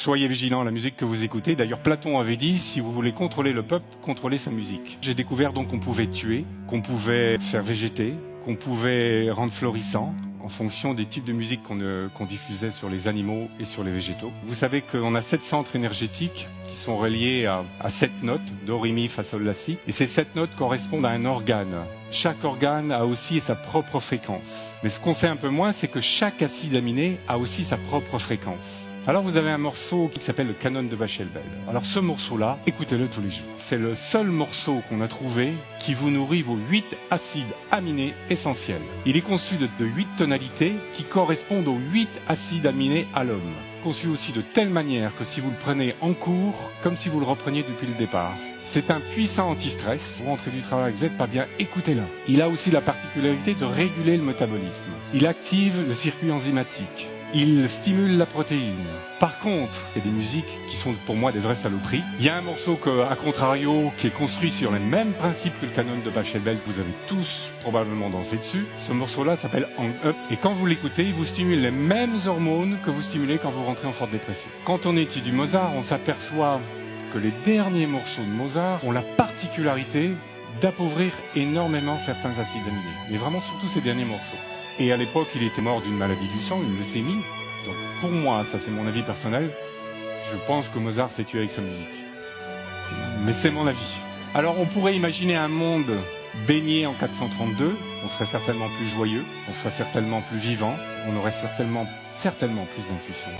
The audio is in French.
soyez vigilants à la musique que vous écoutez. D'ailleurs, Platon avait dit, si vous voulez contrôler le peuple, contrôlez sa musique. J'ai découvert donc qu'on pouvait tuer, qu'on pouvait faire végéter, qu'on pouvait rendre florissant en fonction des types de musique qu'on diffusait sur les animaux et sur les végétaux. Vous savez qu'on a 7 centres énergétiques qui sont reliés à 7 notes, do, ré, mi, fa, sol, la, si. Et ces 7 notes correspondent à un organe. Chaque organe a aussi sa propre fréquence. Mais ce qu'on sait un peu moins, c'est que chaque acide aminé a aussi sa propre fréquence. Alors vous avez un morceau qui s'appelle le Canon de Pachelbel. Alors ce morceau-là, écoutez-le tous les jours. C'est le seul morceau qu'on a trouvé qui vous nourrit vos 8 acides aminés essentiels. Il est conçu de 8 tonalités qui correspondent aux 8 acides aminés à l'homme. Conçu aussi de telle manière que si vous le prenez en cours, comme si vous le repreniez depuis le départ. C'est un puissant anti-stress. Vous rentrez du travail, vous n'êtes pas bien, écoutez-le. Il a aussi la particularité de réguler le métabolisme. Il active le circuit enzymatique. Il stimule la protéine. Par contre, il y a des musiques qui sont pour moi des vraies saloperies. Il y a un morceau à contrario qui est construit sur les mêmes principes que le Canon de Pachelbel, que vous avez tous probablement dansé dessus. Ce morceau-là s'appelle Hang Up et quand vous l'écoutez, il vous stimule les mêmes hormones que vous stimulez quand vous rentrez en forte dépression. Quand on étudie Mozart, on s'aperçoit que les derniers morceaux de Mozart ont la particularité d'appauvrir énormément certains acides aminés. Mais vraiment surtout ces derniers morceaux. Et à l'époque, il était mort d'une maladie du sang, une leucémie. Donc pour moi, ça c'est mon avis personnel, je pense que Mozart s'est tué avec sa musique. Mais c'est mon avis. Alors on pourrait imaginer un monde baigné en 432, on serait certainement plus joyeux, on serait certainement plus vivant, on aurait certainement plus d'intuition.